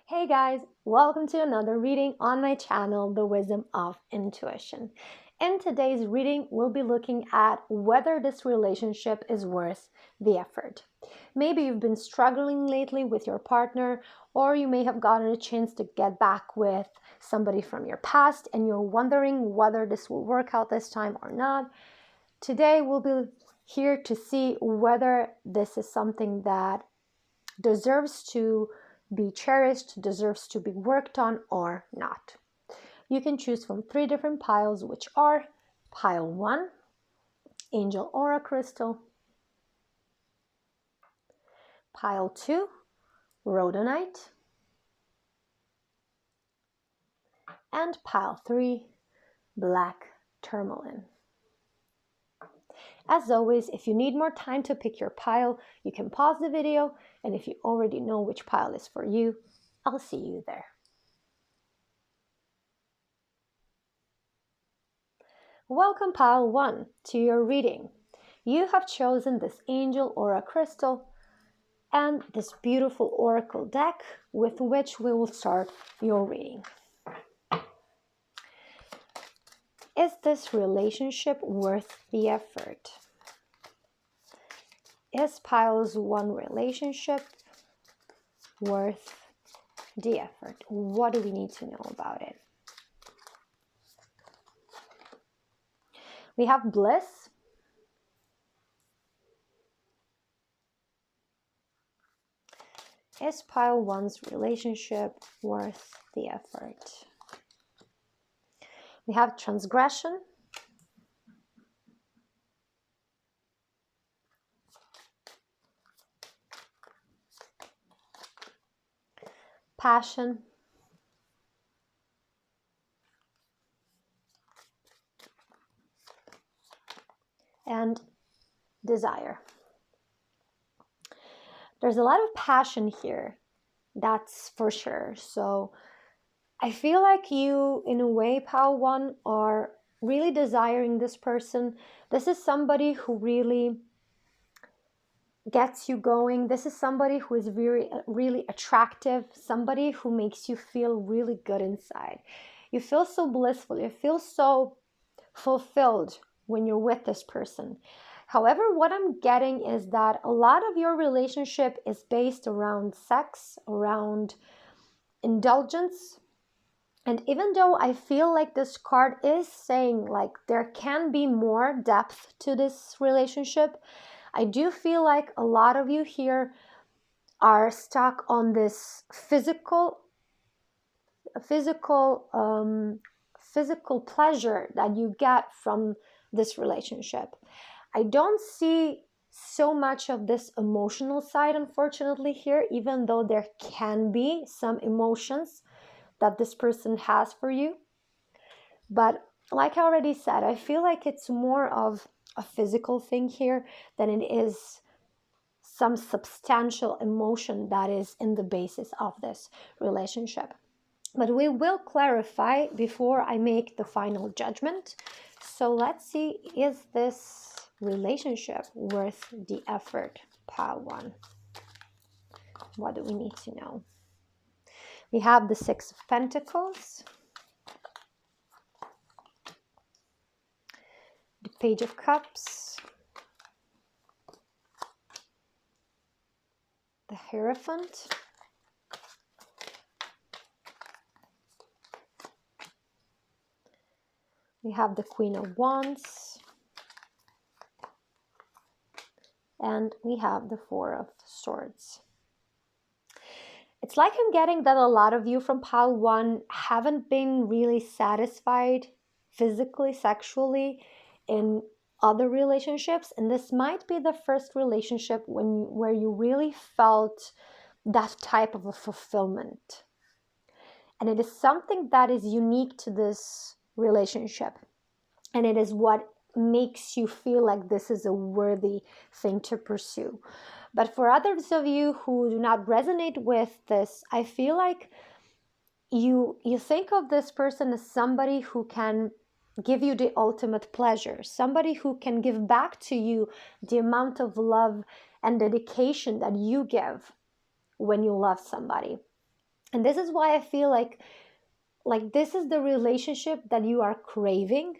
Hey guys, welcome to another reading on my channel, The Wisdom of Intuition. In today's reading, we'll be looking at whether this relationship is worth the effort. Maybe you've been struggling lately with your partner, or you may have gotten a chance to get back with somebody from your past and you're wondering whether this will work out this time or not. Today, we'll be here to see whether this is something that deserves to be cherished, deserves to be worked on or not. You can choose from 3 different piles, which are pile 1, Angel Aura Crystal, pile 2, Rhodonite, and pile 3, Black Tourmaline. As always, if you need more time to pick your pile, you can pause the video, and if you already know which pile is for you, I'll see you there. Welcome pile 1 to your reading. You have chosen this Angel Aura Crystal and this beautiful Oracle deck with which we will start your reading. Is this relationship worth the effort? Is piles 1 relationship worth the effort? What do we need to know about it? We have bliss. Is pile 1's relationship worth the effort? We have transgression. Passion. And desire. There's a lot of passion here, that's for sure. So I feel like you, in a way, pile 1, are really desiring this person. This is somebody who really gets you going. This is somebody who is really attractive, somebody who makes you feel really good inside. You feel so blissful, you feel so fulfilled when you're with this person. However, what I'm getting is that a lot of your relationship is based around sex, around indulgence. And even though I feel like this card is saying like there can be more depth to this relationship, I do feel like a lot of you here are stuck on this physical pleasure that you get from this relationship. I don't see so much of this emotional side, unfortunately, here, even though there can be some emotions that this person has for you. But like I already said, I feel like it's more of a physical thing here than it is some substantial emotion that is in the basis of this relationship. But we will clarify before I make the final judgment. So let's see, is this relationship worth the effort? Pile 1. What do we need to know? We have the 6 of Pentacles, the Page of Cups, the Hierophant, we have the Queen of Wands, and we have the 4 of Swords. It's like I'm getting that a lot of you from pile 1 haven't been really satisfied physically, sexually in other relationships. And this might be the first relationship where you really felt that type of a fulfillment. And it is something that is unique to this relationship. And it is what makes you feel like this is a worthy thing to pursue. But for others of you who do not resonate with this, I feel like you think of this person as somebody who can give you the ultimate pleasure, somebody who can give back to you the amount of love and dedication that you give when you love somebody. And this is why I feel like this is the relationship that you are craving.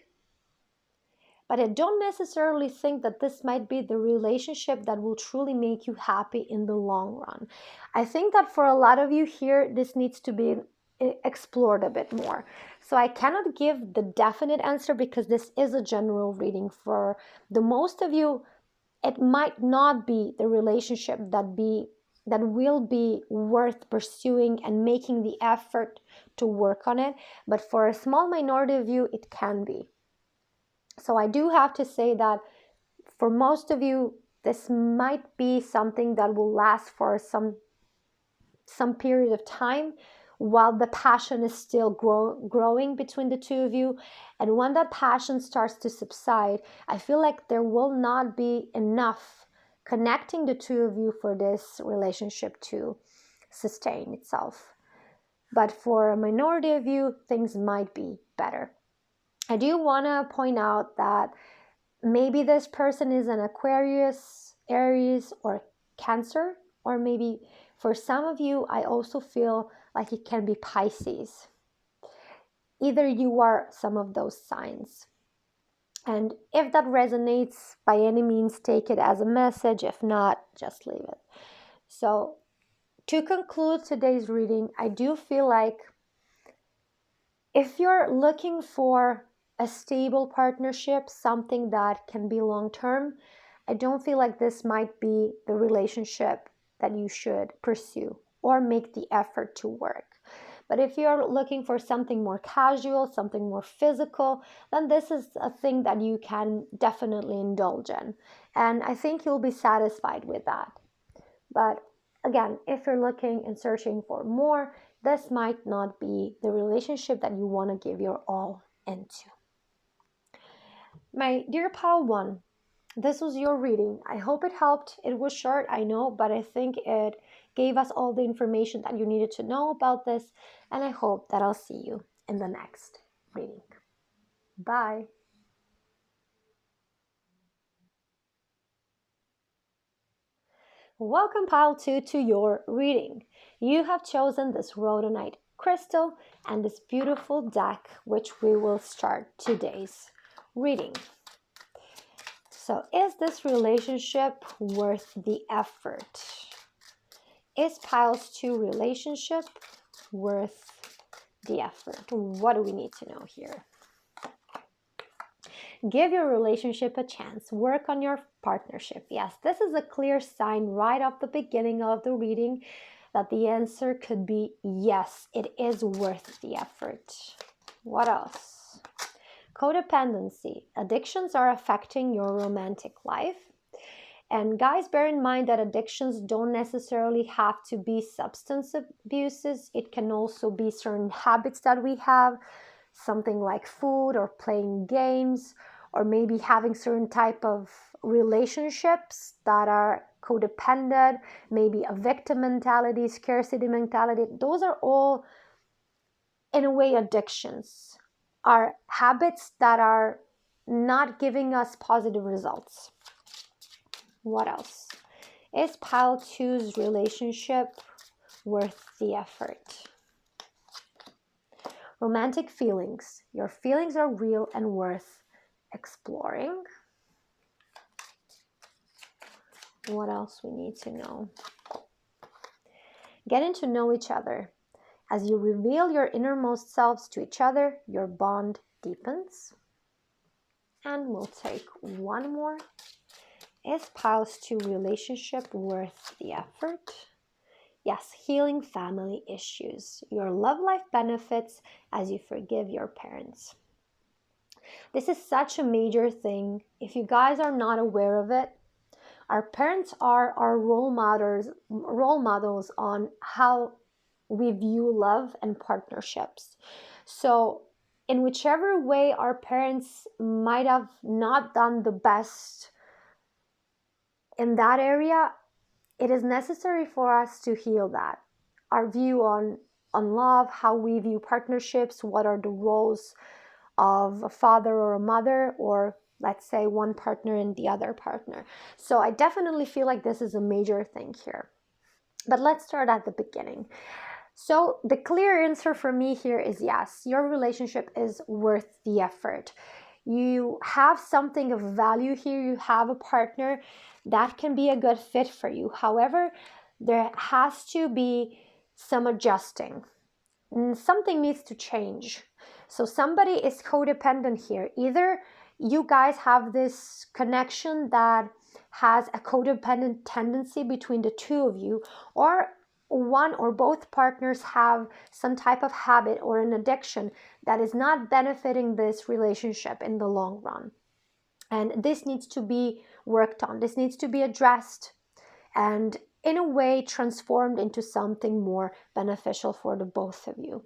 But I don't necessarily think that this might be the relationship that will truly make you happy in the long run. I think that for a lot of you here, this needs to be explored a bit more. So I cannot give the definite answer because this is a general reading. For the most of you, it might not be the relationship that will be worth pursuing and making the effort to work on it. But for a small minority of you, it can be. So I do have to say that for most of you, this might be something that will last for some period of time while the passion is still growing between the two of you. And when that passion starts to subside, I feel like there will not be enough connecting the two of you for this relationship to sustain itself. But for a minority of you, things might be better. I do want to point out that maybe this person is an Aquarius, Aries, or Cancer, or maybe for some of you, I also feel like it can be Pisces. Either you are some of those signs. And if that resonates, by any means, take it as a message. If not, just leave it. So, to conclude today's reading, I do feel like if you're looking for a stable partnership, something that can be long-term, I don't feel like this might be the relationship that you should pursue or make the effort to work. But if you're looking for something more casual, something more physical, then this is a thing that you can definitely indulge in. And I think you'll be satisfied with that. But again, if you're looking and searching for more, this might not be the relationship that you want to give your all into. My dear pile one, this was your reading. I hope it helped. It was short, I know, but I think it gave us all the information that you needed to know about this, and I hope that I'll see you in the next reading. Bye. Welcome, pile 2, to your reading. You have chosen this rhodonite crystal and this beautiful deck, which we will start today's reading. So, is this relationship worth the effort? Is piles 2 relationship worth the effort? What do we need to know here? Give your relationship a chance. Work on your partnership. Yes, this is a clear sign right off the beginning of the reading that the answer could be yes, it is worth the effort. What else? Codependency. Addictions are affecting your romantic life. And guys, bear in mind that addictions don't necessarily have to be substance abuses. It can also be certain habits that we have, something like food or playing games, or maybe having certain type of relationships that are codependent, maybe a victim mentality, scarcity mentality. Those are all, in a way, addictions, are habits that are not giving us positive results. What else? Is pile 2's relationship worth the effort? Romantic feelings. Your feelings are real and worth exploring. What else we need to know? Getting to know each other. As you reveal your innermost selves to each other, your bond deepens. And we'll take one more. Is piles 2 relationship worth the effort? Yes, healing family issues. Your love life benefits as you forgive your parents. This is such a major thing. If you guys are not aware of it, our parents are our role models on how we view love and partnerships. So in whichever way our parents might have not done the best in that area, it is necessary for us to heal that. Our view on love, how we view partnerships, what are the roles of a father or a mother, or let's say one partner and the other partner. So I definitely feel like this is a major thing here. But let's start at the beginning. So the clear answer for me here is yes, your relationship is worth the effort. You have something of value here. You have a partner that can be a good fit for you. However, there has to be some adjusting. Something needs to change. So somebody is codependent here. Either you guys have this connection that has a codependent tendency between the two of you, or one or both partners have some type of habit or an addiction that is not benefiting this relationship in the long run. And this needs to be worked on. This needs to be addressed and in a way transformed into something more beneficial for the both of you.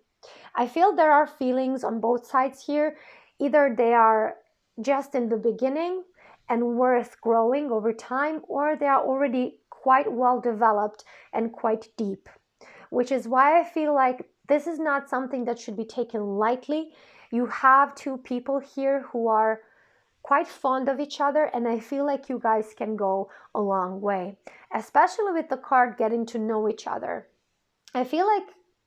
I feel there are feelings on both sides here. Either they are just in the beginning and worth growing over time, or they are already quite well developed and quite deep, which is why I feel like this is not something that should be taken lightly. You have two people here who are quite fond of each other, and I feel like you guys can go a long way, especially with the card getting to know each other. I feel like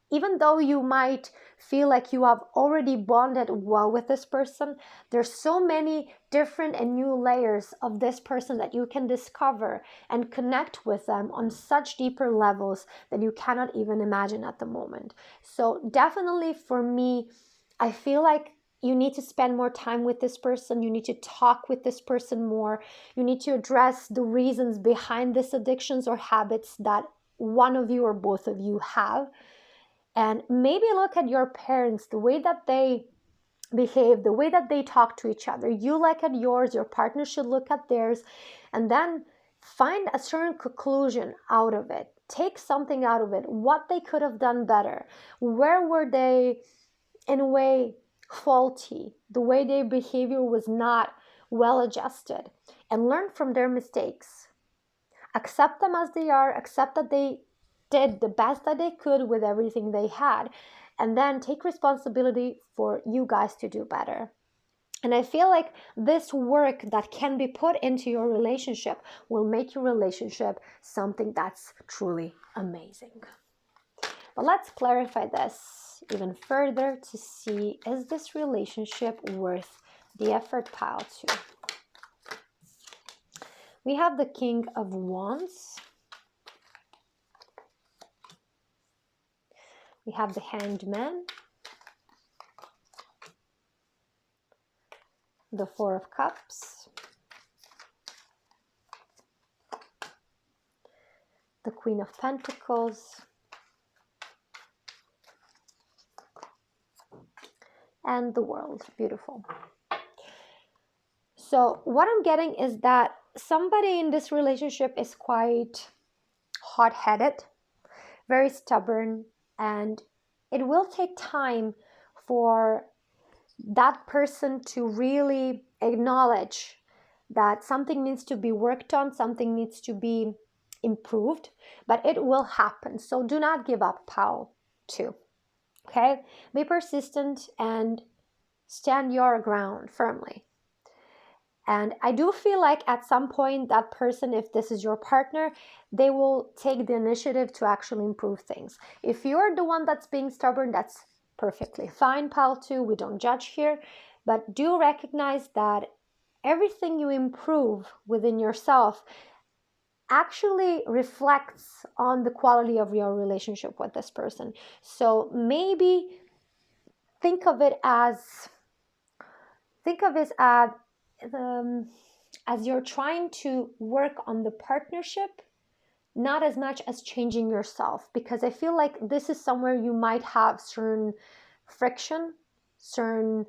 even though you might feel like you have already bonded well with this person, there's so many different and new layers of this person that you can discover and connect with them on such deeper levels that you cannot even imagine at the moment. So definitely for me, I feel like you need to spend more time with this person. You need to talk with this person more. You need to address the reasons behind these addictions or habits that one of you or both of you have. And maybe look at your parents, the way that they behave, the way that they talk to each other. You look at yours, your partner should look at theirs, and then find a certain conclusion out of it. Take something out of it, what they could have done better. Where were they, in a way, faulty? The way their behavior was not well adjusted, and learn from their mistakes. Accept them as they are, accept that they did the best that they could with everything they had, and then take responsibility for you guys to do better. And I feel like this work that can be put into your relationship will make your relationship something that's truly amazing. But let's clarify this even further to see, is this relationship worth the effort, pile two? We have the King of Wands. We have the Hanged Man. The Four of Cups. The Queen of Pentacles. And the World. Beautiful. So what I'm getting is that somebody in this relationship is quite hot-headed, very stubborn, and it will take time for that person to really acknowledge that something needs to be worked on, something needs to be improved, but it will happen. So do not give up, pile two. Okay? Be persistent and stand your ground firmly. And I do feel like at some point that person, if this is your partner, they will take the initiative to actually improve things. If you're the one that's being stubborn, that's perfectly fine, pile two. We don't judge here. But do recognize that everything you improve within yourself actually reflects on the quality of your relationship with this person. So maybe think of it as as you're trying to work on the partnership, not as much as changing yourself, because I feel like this is somewhere you might have certain friction, certain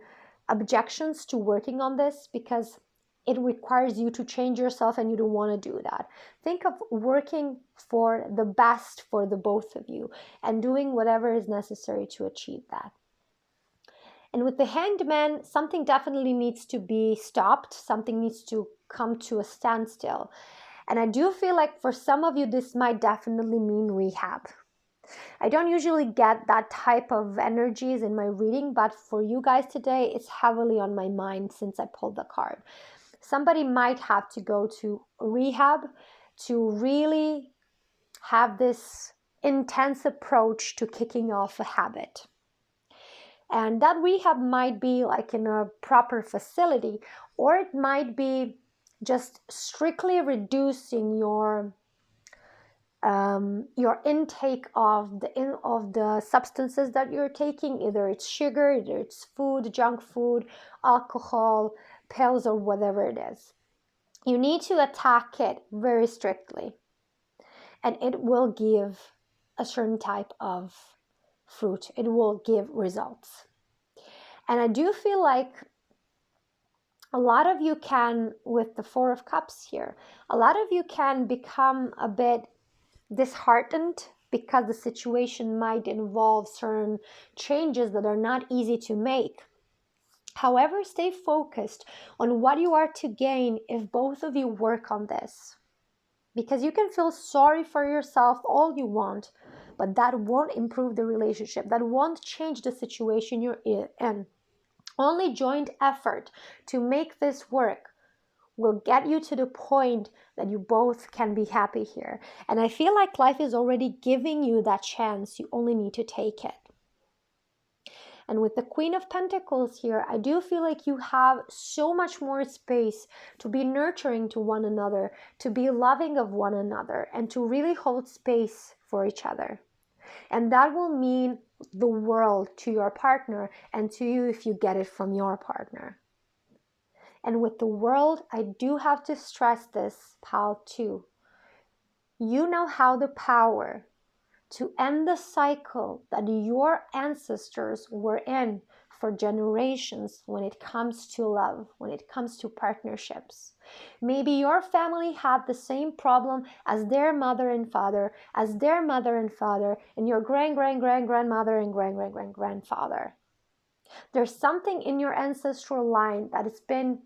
objections to working on this, because it requires you to change yourself and you don't want to do that. Think of working for the best for the both of you and doing whatever is necessary to achieve that. And with the Hanged Man, something definitely needs to be stopped. Something needs to come to a standstill. And I do feel like for some of you, this might definitely mean rehab. I don't usually get that type of energies in my reading, but for you guys today, it's heavily on my mind since I pulled the card. Somebody might have to go to rehab to really have this intense approach to kicking off a habit. And that rehab might be like in a proper facility, or it might be just strictly reducing your intake of the substances that you're taking. Either it's sugar, either it's food, junk food, alcohol, pills, or whatever it is. You need to attack it very strictly, and it will give a certain type of fruit. It will give results. And I do feel like a lot of you can, with the Four of Cups here, a lot of you can become a bit disheartened because the situation might involve certain changes that are not easy to make. However, stay focused on what you are to gain if both of you work on this. Because you can feel sorry for yourself all you want, but that won't improve the relationship. That won't change the situation you're in. Only joint effort to make this work will get you to the point that you both can be happy here. And I feel like life is already giving you that chance. You only need to take it. And with the Queen of Pentacles here, I do feel like you have so much more space to be nurturing to one another, to be loving of one another, and to really hold space for each other. And that will mean the world to your partner and to you if you get it from your partner. And with the world, I do have to stress this, pile 2. You now have the power to end the cycle that your ancestors were in for generations when it comes to love, when it comes to partnerships. Maybe your family had the same problem as their mother and father, and your grandmother and grandfather. There's something in your ancestral line that has been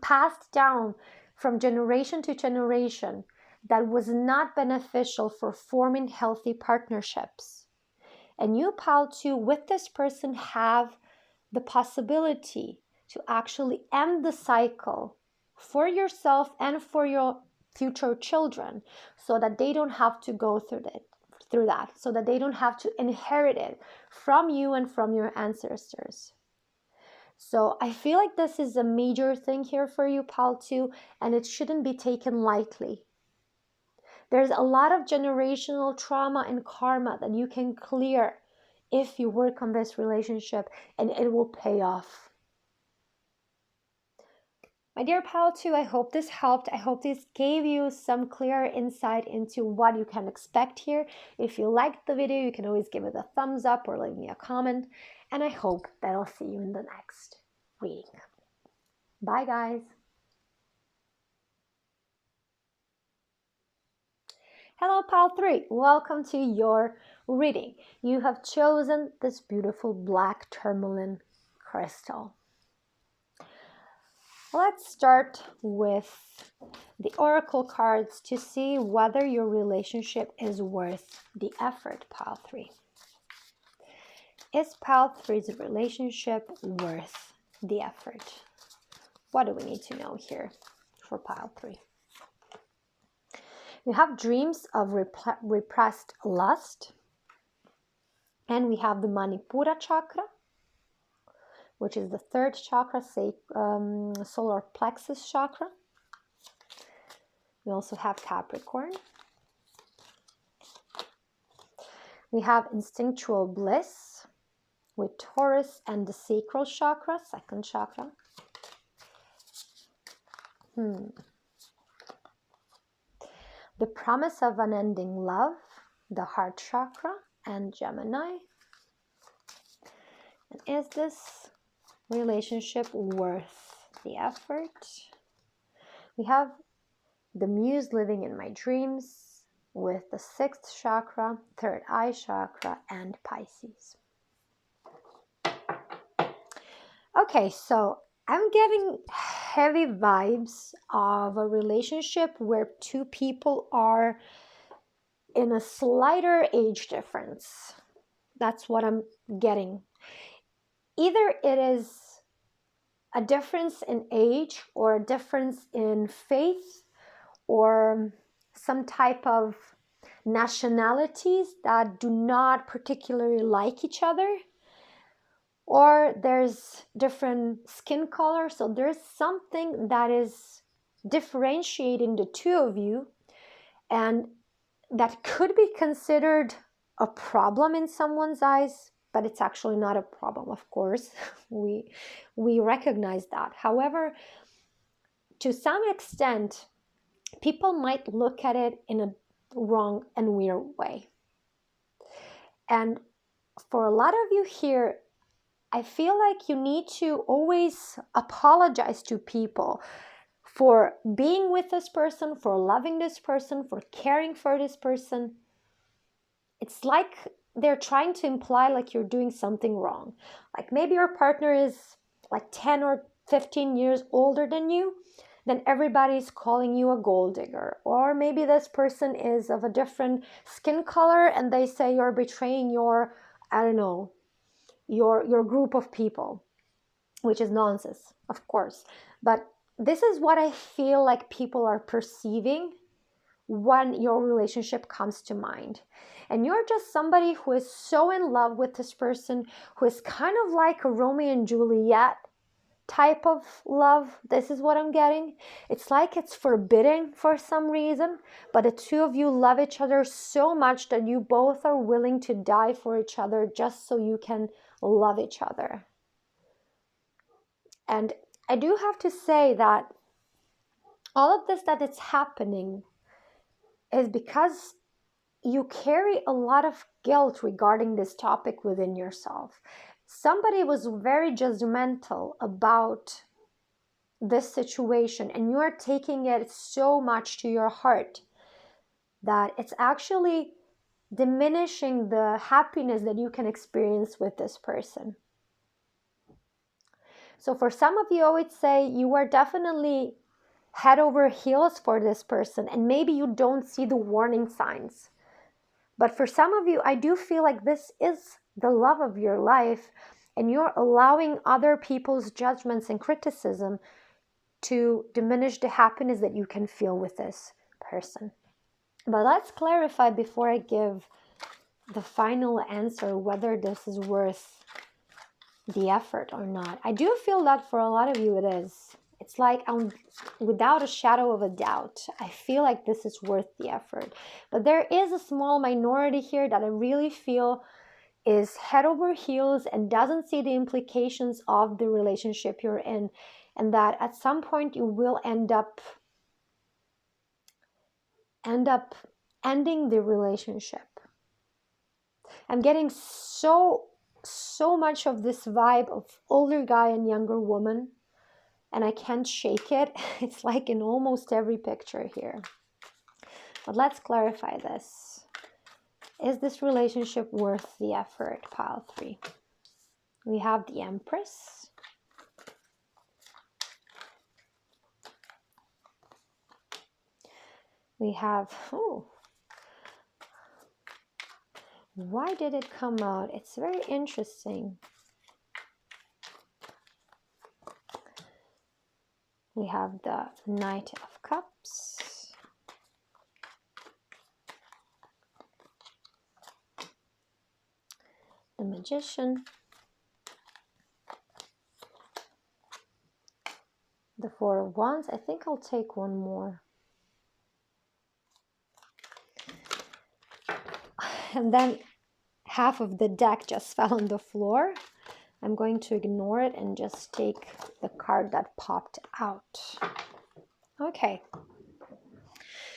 passed down from generation to generation that was not beneficial for forming healthy partnerships. And you, pile 2, with this person have the possibility to actually end the cycle for yourself and for your future children, so that they don't have to go through that, so that they don't have to inherit it from you and from your ancestors. So I feel like this is a major thing here for you, pile 2, and it shouldn't be taken lightly. There's a lot of generational trauma and karma that you can clear if you work on this relationship, and it will pay off. My dear pile 2, I hope this helped. I hope this gave you some clear insight into what you can expect here. If you liked the video, you can always give it a thumbs up or leave me a comment. And I hope that I'll see you in the next reading. Bye, guys. Hello, pile 3. Welcome to your reading. You have chosen this beautiful black tourmaline crystal. Let's start with the oracle cards to see whether your relationship is worth the effort, pile 3. Is pile 3's relationship worth the effort? What do we need to know here for pile 3? We have dreams of repressed lust, and we have the Manipura chakra, which is the 3rd chakra, solar plexus chakra. We also have Capricorn. We have instinctual bliss with Taurus and the sacral chakra, 2nd chakra. The promise of unending love, the heart chakra, and Gemini. And is this relationship worth the effort? We have the muse living in my dreams with the 6th chakra, 3rd eye chakra, and Pisces. Okay, so I'm getting heavy vibes of a relationship where 2 people are in a slighter age difference. That's what I'm getting. Either it is a difference in age or a difference in faith or some type of nationalities that do not particularly like each other, or there's different skin color. So there's something that is differentiating the two of you, and that could be considered a problem in someone's eyes, but it's actually not a problem, of course. we recognize that. However, to some extent, people might look at it in a wrong and weird way. And for a lot of you here, I feel like you need to always apologize to people for being with this person, for loving this person, for caring for this person. It's like they're trying to imply like you're doing something wrong. Like maybe your partner is like 10 or 15 years older than you, then everybody's calling you a gold digger. Or maybe this person is of a different skin color and they say you're betraying your, I don't know, your group of people, which is nonsense, of course. But this is what I feel like people are perceiving when your relationship comes to mind. And you're just somebody who is so in love with this person, who is kind of like a Romeo and Juliet type of love. This is what I'm getting. It's like it's forbidden for some reason, but the two of you love each other so much that you both are willing to die for each other just so you can love each other. And I do have to say that all of this that it's happening is because you carry a lot of guilt regarding this topic within yourself. Somebody was very judgmental about this situation, and you are taking it so much to your heart that it's actually diminishing the happiness that you can experience with this person. So for some of you, I would say you are definitely head over heels for this person, and maybe you don't see the warning signs. But for some of you, I do feel like this is the love of your life, and you're allowing other people's judgments and criticism to diminish the happiness that you can feel with this person. But let's clarify before I give the final answer whether this is worth the effort or not. I do feel that for a lot of you it is. It's like without a shadow of a doubt, I feel like this is worth the effort. But there is a small minority here that I really feel is head over heels and doesn't see the implications of the relationship you're in, and that at some point you will end up ending the relationship. I'm getting so much of this vibe of older guy and younger woman, and I can't shake it. It's like in almost every picture here. But let's clarify this. Is this relationship worth the effort? Pile 3. We have the Empress. We have, why did it come out? It's very interesting. We have the Knight of Cups. The Magician. The Four of Wands. I think I'll take one more. And then half of the deck just fell on the floor. I'm going to ignore it and just take the card that popped out. Okay.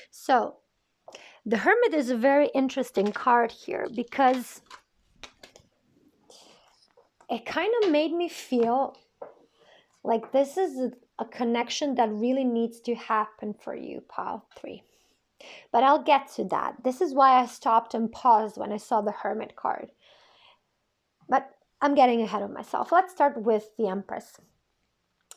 So the Hermit is a very interesting card here because it kind of made me feel like this is a connection that really needs to happen for you, pile 3. But I'll get to that. This is why I stopped and paused when I saw the Hermit card. But I'm getting ahead of myself. Let's start with the Empress.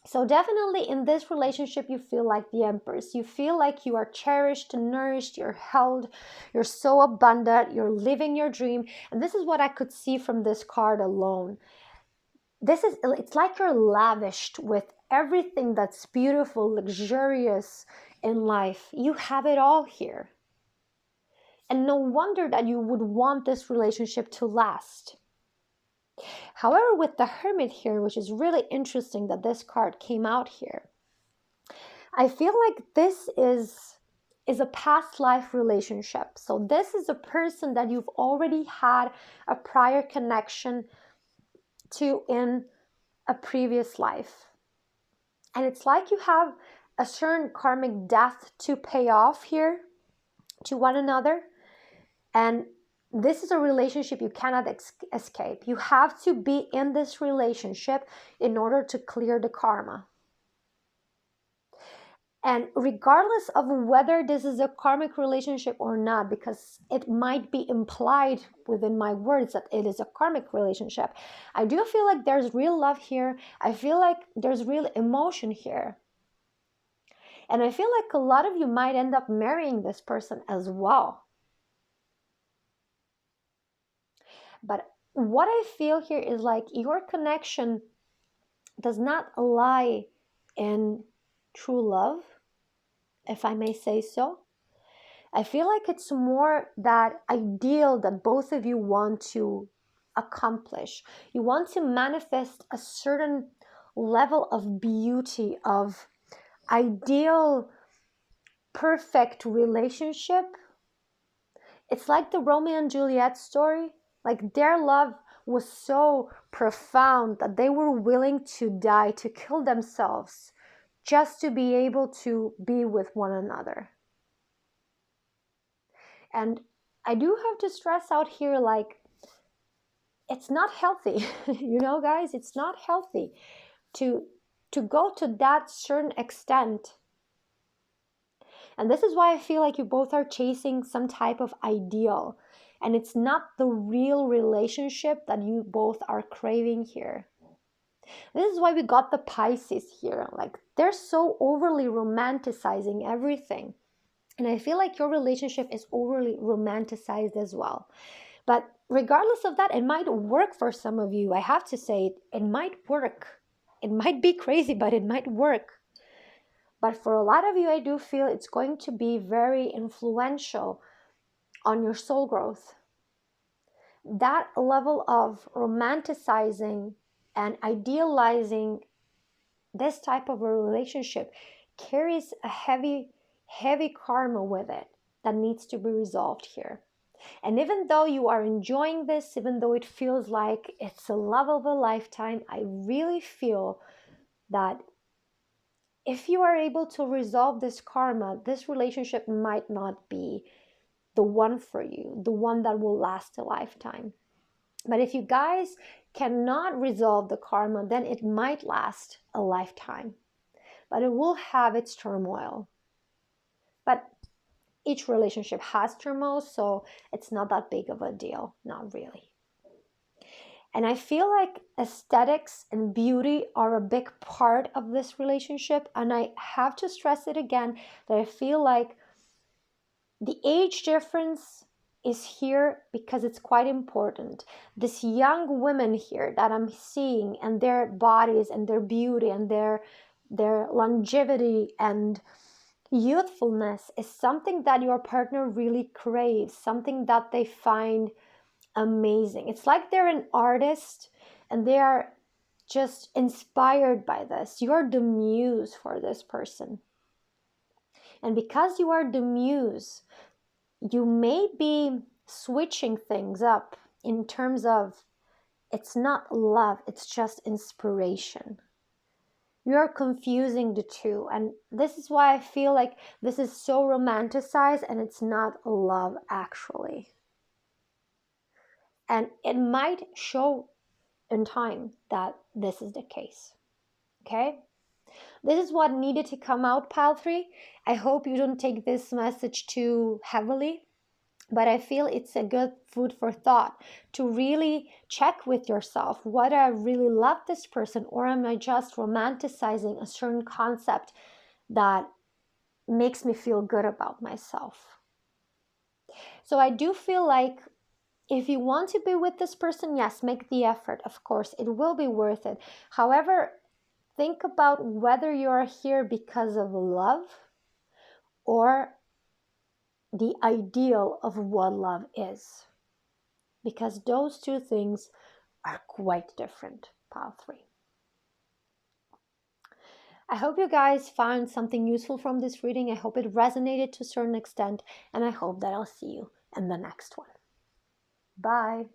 So definitely in this relationship, you feel like the Empress. You feel like you are cherished and nourished, you're held, you're so abundant, you're living your dream. And this is what I could see from this card alone. It's like you're lavished with everything that's beautiful, luxurious in life. You have it all here. And no wonder that you would want this relationship to last. However, with the Hermit here, which is really interesting that this card came out here, I feel like this is a past life relationship. So this is a person that you've already had a prior connection to in a previous life. And it's like you have a certain karmic debt to pay off here to one another. And this is a relationship you cannot escape. You have to be in this relationship in order to clear the karma. And regardless of whether this is a karmic relationship or not, because it might be implied within my words that it is a karmic relationship, I do feel like there's real love here. I feel like there's real emotion here. And I feel like a lot of you might end up marrying this person as well. But what I feel here is like your connection does not lie in true love, if I may say so. I feel like it's more that ideal that both of you want to accomplish. You want to manifest a certain level of beauty, of ideal, perfect relationship. It's like the Romeo and Juliet story. Like their love was so profound that they were willing to die, to kill themselves, just to be able to be with one another. And I do have to stress out here, like, it's not healthy, guys, it's not healthy to go to that certain extent. And this is why I feel like you both are chasing some type of ideal. And it's not the real relationship that you both are craving here. This is why we got the Pisces here. Like, they're so overly romanticizing everything. And I feel like your relationship is overly romanticized as well. But regardless of that, it might work for some of you. I have to say, it might work. It might be crazy, but it might work. But for a lot of you, I do feel it's going to be very influential on your soul growth. That level of romanticizing and idealizing this type of a relationship carries a heavy karma with it that needs to be resolved here. And even though you are enjoying this, even though it feels like it's a love of a lifetime, I really feel that if you are able to resolve this karma, this relationship might not be the one for you, the one that will last a lifetime. But if you guys cannot resolve the karma, then it might last a lifetime. But it will have its turmoil. But each relationship has turmoil, so it's not that big of a deal, not really. And I feel like aesthetics and beauty are a big part of this relationship. And I have to stress it again that I feel like the age difference is here because it's quite important. This young women here that I'm seeing, and their bodies and their beauty and their longevity and youthfulness is something that your partner really craves, something that they find amazing. It's like they're an artist and they are just inspired by this. You're the muse for this person. And because you are the muse, you may be switching things up in terms of it's not love, it's just inspiration. You're confusing the two. And this is why I feel like this is so romanticized and it's not love actually. And it might show in time that this is the case. Okay? This is what needed to come out, Pile 3. I hope you don't take this message too heavily, but I feel it's a good food for thought to really check with yourself. Whether I really love this person, or am I just romanticizing a certain concept that makes me feel good about myself? So I do feel like if you want to be with this person, yes, make the effort. Of course, it will be worth it. However, think about whether you're here because of love or the ideal of what love is, because those two things are quite different. Pile 3. I hope you guys found something useful from this reading. I hope it resonated to a certain extent, and I hope that I'll see you in the next one. Bye.